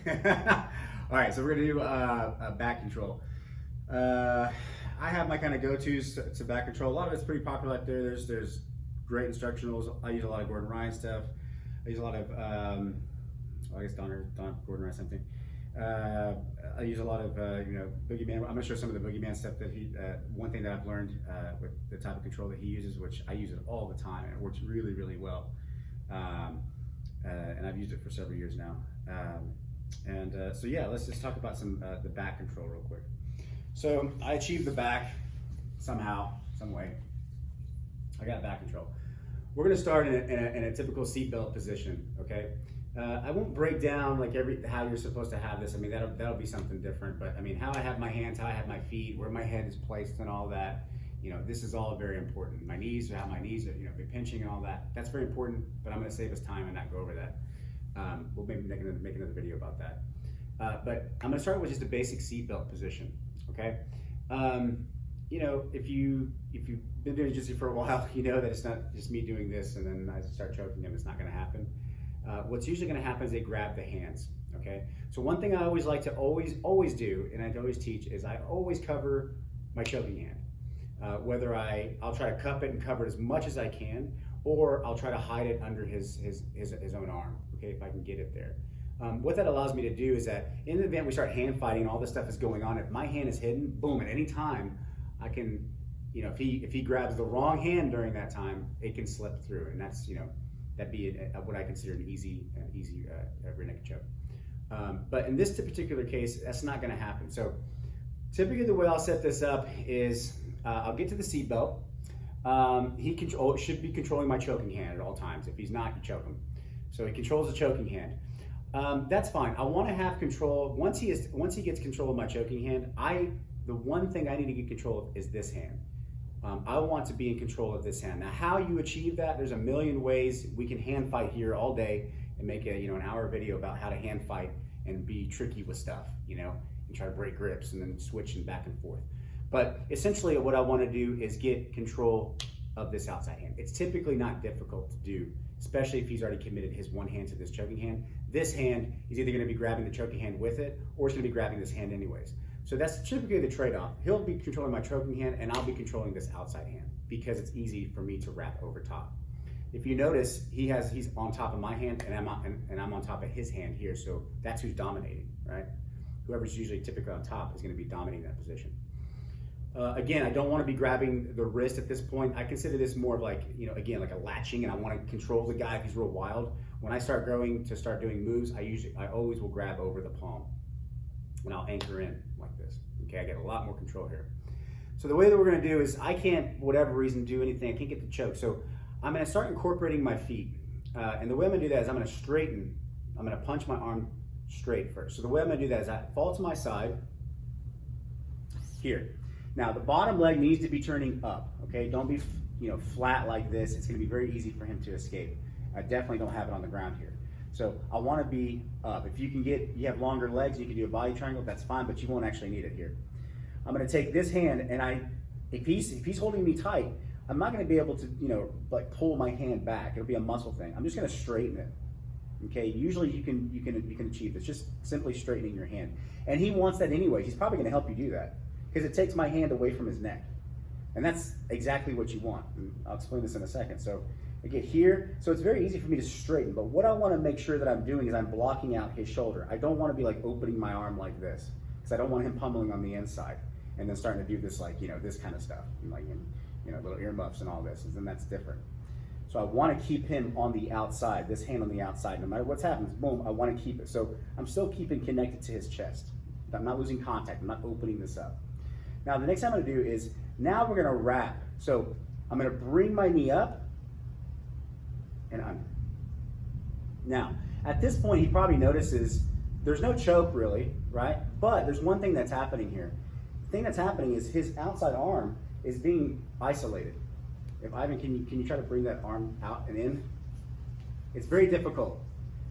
All right, so we're gonna do back control. I have my kind of go-tos to back control. A lot of it's pretty popular out there. There's great instructionals. I use a lot of Gordon Ryan stuff. I use a lot of, I guess Don Gordon Ryan something. I use a lot of, Boogieman. I'm gonna show some of the Boogieman stuff that one thing that I've learned with the type of control that he uses, which I use it all the time, and it works really, really well. And I've used it for several years now. So yeah, let's just talk about some the back control real quick. So I achieved the back somehow, some way. I got back control. We're gonna start in a typical seatbelt position, okay? I won't break down like how you're supposed to have this. I mean, that'll be something different, but I mean, how I have my hands, how I have my feet, where my head is placed and all that, this is all very important. My knees, how my knees are, be pinching and all that. That's very important, but I'm gonna save us time and not go over that. We'll maybe make another video about that. But I'm gonna start with just a basic seatbelt position, okay? If you've been doing jiu-jitsu for a while, you know that it's not just me doing this and then I start choking them. It's not gonna happen. What's usually gonna happen is they grab the hands, okay? So one thing I always like to always do, and I always teach, is I always cover my choking hand. Whether I'll try to cup it and cover it as much as I can, or I'll try to hide it under his own arm, okay, if I can get it there. What that allows me to do is that in the event we start hand fighting, all this stuff is going on, if my hand is hidden, boom, at any time, I can, if he grabs the wrong hand during that time, it can slip through, and that's, that'd be what I consider an easy rear naked choke. But in this particular case, that's not gonna happen. So typically the way I'll set this up is I'll get to the seatbelt. He should be controlling my choking hand at all times. If he's not, you choke him. So he controls the choking hand. That's fine. I want to have control. Once he gets control of my choking hand, the one thing I need to get control of is this hand. I want to be in control of this hand. Now, how you achieve that? There's a million ways. We can hand fight here all day and make an hour video about how to hand fight and be tricky with stuff, and try to break grips and then switch and back and forth. But essentially, what I want to do is get control of this outside hand. It's typically not difficult to do, especially if he's already committed his one hand to this choking hand. This hand is either going to be grabbing the choking hand with it, or it's going to be grabbing this hand anyways. So that's typically the trade-off. He'll be controlling my choking hand, and I'll be controlling this outside hand because it's easy for me to wrap over top. If you notice, he's on top of my hand, and I'm on top of his hand here. So that's who's dominating, right? Whoever's usually typically on top is going to be dominating that position. Again, I don't want to be grabbing the wrist at this point. I consider this more of like, again, like a latching, and I want to control the guy if he's real wild. When I start doing moves, I always will grab over the palm, and I'll anchor in like this. Okay, I get a lot more control here. So the way that we're going to do is I can't, for whatever reason, do anything. I can't get the choke. So I'm going to start incorporating my feet. And the way I'm going to do that is I'm going to straighten. I'm going to punch my arm straight first. So the way I'm going to do that is I fall to my side here. Now the bottom leg needs to be turning up, okay? Don't be, flat like this. It's gonna be very easy for him to escape. I definitely don't have it on the ground here. So I wanna be up. If you have longer legs, you can do a body triangle, that's fine, but you won't actually need it here. I'm gonna take this hand, and if he's holding me tight, I'm not gonna be able to, like pull my hand back. It'll be a muscle thing. I'm just gonna straighten it. Okay, usually you can achieve this, just simply straightening your hand. And he wants that anyway. He's probably gonna help you do that, because it takes my hand away from his neck. And that's exactly what you want. And I'll explain this in a second. So I get here, so it's very easy for me to straighten, but what I wanna make sure that I'm doing is I'm blocking out his shoulder. I don't wanna be like opening my arm like this, because I don't want him pummeling on the inside and then starting to do this like, this kind of stuff, and like, little earmuffs and all this, and then that's different. So I wanna keep him on the outside, this hand on the outside, no matter what's happens, boom, I wanna keep it. So I'm still keeping connected to his chest. I'm not losing contact, I'm not opening this up. Now the next thing I'm gonna do is, now we're gonna wrap. So I'm gonna bring my knee up and under. Now, at this point, he probably notices there's no choke really, right? But there's one thing that's happening here. The thing that's happening is his outside arm is being isolated. If Ivan, can you try to bring that arm out and in? It's very difficult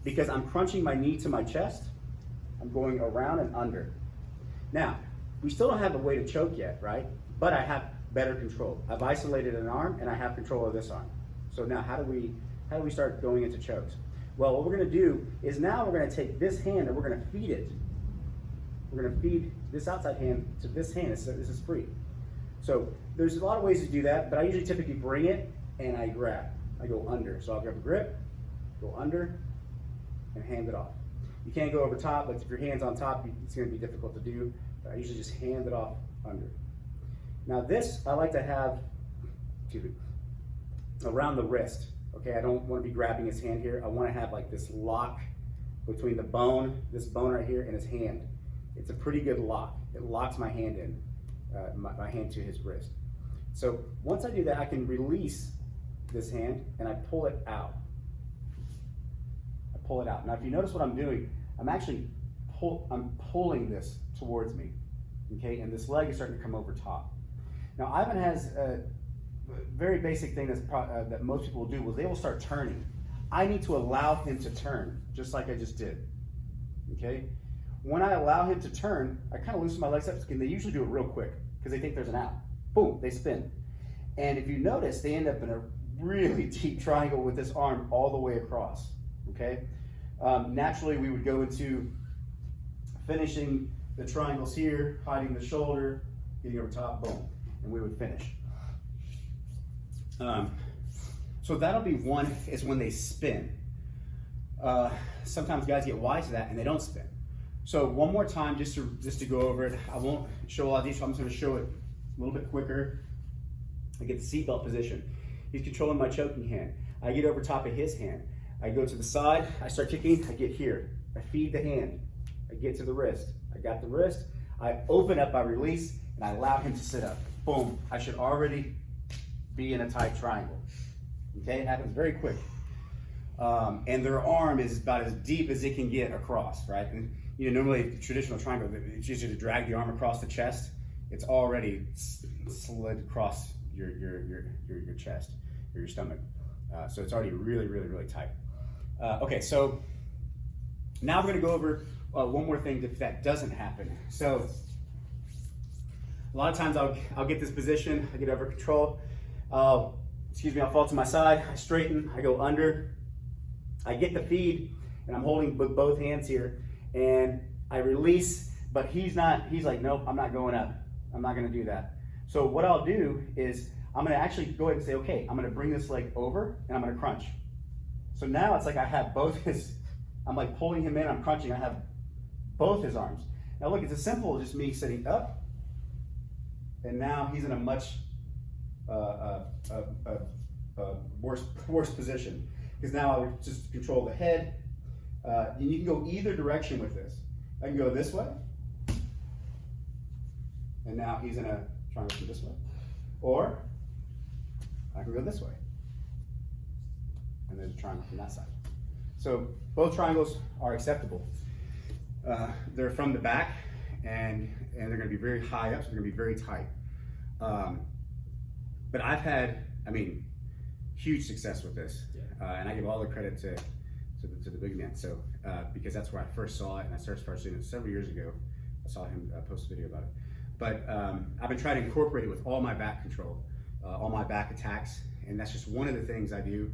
because I'm crunching my knee to my chest. I'm going around and under. Now, we still don't have a way to choke yet, right? But I have better control. I've isolated an arm and I have control of this arm. So now how do we start going into chokes? Well, what we're going to do is now we're going to take this hand and we're going to feed it. We're going to feed this outside hand to this hand. This is free. So there's a lot of ways to do that, but I usually typically bring it and I grab. I go under. So I'll grab a grip, go under, and hand it off. You can't go over top, but if your hand's on top, it's going to be difficult to do. But I usually just hand it off under. Now this, I like to have, around the wrist. Okay, I don't want to be grabbing his hand here. I want to have like this lock between the bone, this bone right here, and his hand. It's a pretty good lock. It locks my hand in, my hand to his wrist. So once I do that, I can release this hand and I pull it out. I pull it out. Now if you notice what I'm doing, I'm actually pulling this towards me. Okay, and this leg is starting to come over top. Now Ivan has a very basic thing that most people will do was they will start turning. I need to allow him to turn, just like I just did. Okay? When I allow him to turn, I kind of loosen my legs up, and they usually do it real quick because they think there's an out. Boom, they spin. And if you notice, they end up in a really deep triangle with this arm all the way across. Okay? Naturally, we would go into finishing the triangles here, hiding the shoulder, getting over top, boom, and we would finish. So that'll be one, is when they spin. Sometimes guys get wise to that and they don't spin. So one more time, just to go over it. I won't show a lot of these, so I'm just going to show it a little bit quicker. I get the seatbelt position. He's controlling my choking hand. I get over top of his hand. I go to the side, I start kicking, I get here. I feed the hand. I get to the wrist. I got the wrist. I open up, I release, and I allow him to sit up. Boom. I should already be in a tight triangle. Okay, it happens very quick. And their arm is about as deep as it can get across, right? And you know, normally the traditional triangle, it's easier to drag the arm across the chest. It's already slid across your chest or your stomach. So it's already really, really, really tight. Okay, so now we're gonna go over one more thing if that doesn't happen. So a lot of times I'll get this position, I get over control. I'll fall to my side, I straighten, I go under, I get the feed, and I'm holding with both hands here, and I release, but he's like, nope, I'm not going up. I'm not gonna do that. So what I'll do is, I'm gonna actually go ahead and say, okay, I'm gonna bring this leg over, and I'm gonna crunch. So now it's like I have both I'm like pulling him in, I'm crunching, I have both his arms. Now look, it's as simple as just me sitting up, and now he's in a much worse position, because now I would just control the head. And you can go either direction with this. I can go this way, and now he's in a triangle from this way, or I can go this way, and there's a triangle from that side. So both triangles are acceptable. They're from the back, and they're going to be very high up, so they're going to be very tight. But I've had, huge success with this, and I give all the credit to the Boogieman. So because that's where I first saw it, and I started doing it several years ago. I saw him post a video about it. But I've been trying to incorporate it with all my back control, all my back attacks, and that's just one of the things I do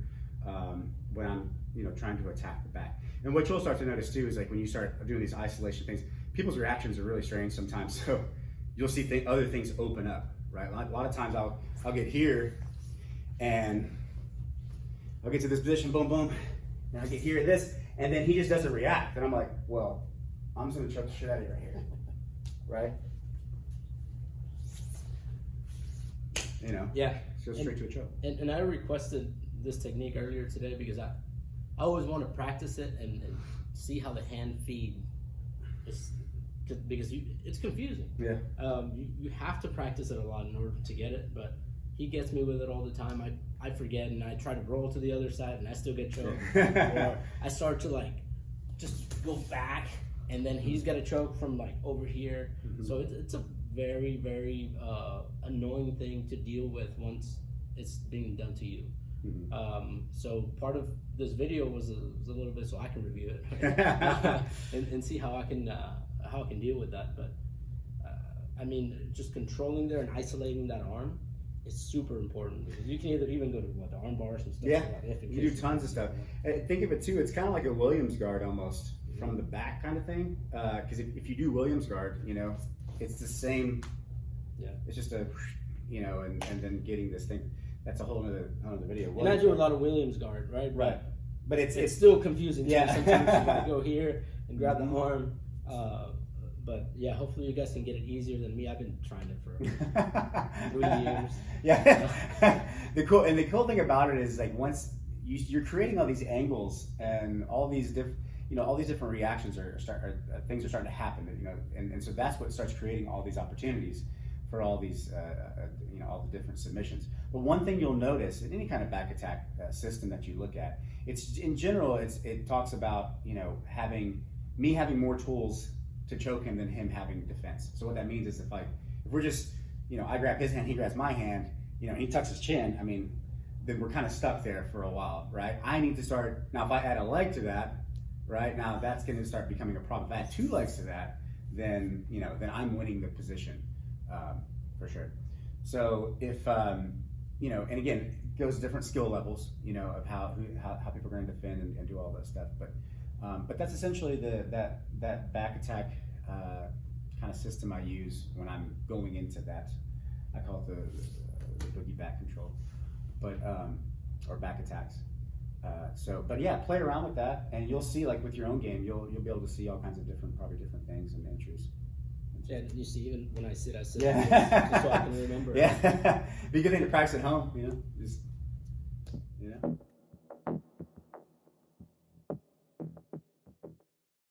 when I'm trying to attack the back. And what you'll start to notice too is, like, when you start doing these isolation things, people's reactions are really strange sometimes. So you'll see other things open up, right? A lot of times I'll get here, and I'll get to this position, boom, boom, and I get here at this, and then he just doesn't react, and I'm like, well, I'm just gonna choke the shit out of you right here, right? Yeah. Go straight to a choke. And I requested this technique earlier today because I always want to practice it and see how the hand feed is, because it's confusing. Yeah. You have to practice it a lot in order to get it, but he gets me with it all the time. I forget, and I try to roll to the other side, and I still get choked. Or I start to just go back, and then he's got a choke from over here. Mm-hmm. So it's a very, very annoying thing to deal with once it's being done to you. Mm-hmm. So part of this video was a little bit so I can review it and see how I can deal with that. But just controlling there and isolating that arm is super important because you can either even go to the arm bars and stuff. Yeah, like that, you do tons of stuff. Think of it too. It's kind of like a Williams guard almost from the back kind of thing. Because if you do Williams guard, you know, it's the same. Yeah. It's just a, you know, and then getting this thing. That's a whole other video. And I do a lot of Williams guard, right? Right. But it's still confusing. Too. Yeah. Sometimes you gotta go here and grab the arm. But yeah, hopefully you guys can get it easier than me. I've been trying it for 3 years. Yeah. the cool thing about it is like once you're creating all these angles and all these different reactions things are starting to happen. You know, and so that's what starts creating all these opportunities for all these all the different submissions. But one thing you'll notice in any kind of back attack system that you look at, it's in general it talks about having more tools to choke him than him having defense. So what that means is if we're just I grab his hand, he grabs my hand, he tucks his chin. I mean, then we're kind of stuck there for a while, right? I need to start now. If I add a leg to that, right now that's going to start becoming a problem. If I add 2 legs to that, then then I'm winning the position for sure. So if and again, it goes different skill levels, of how people are going to defend and do all that stuff. But that's essentially that back attack kind of system I use when I'm going into that. I call it the boogie back control, but or back attacks. But yeah, play around with that, and you'll see like with your own game, you'll be able to see all kinds of different things and entries. Yeah, you see, even when I sit, yeah. just so I can remember. Yeah, be a good thing to practice at home, Just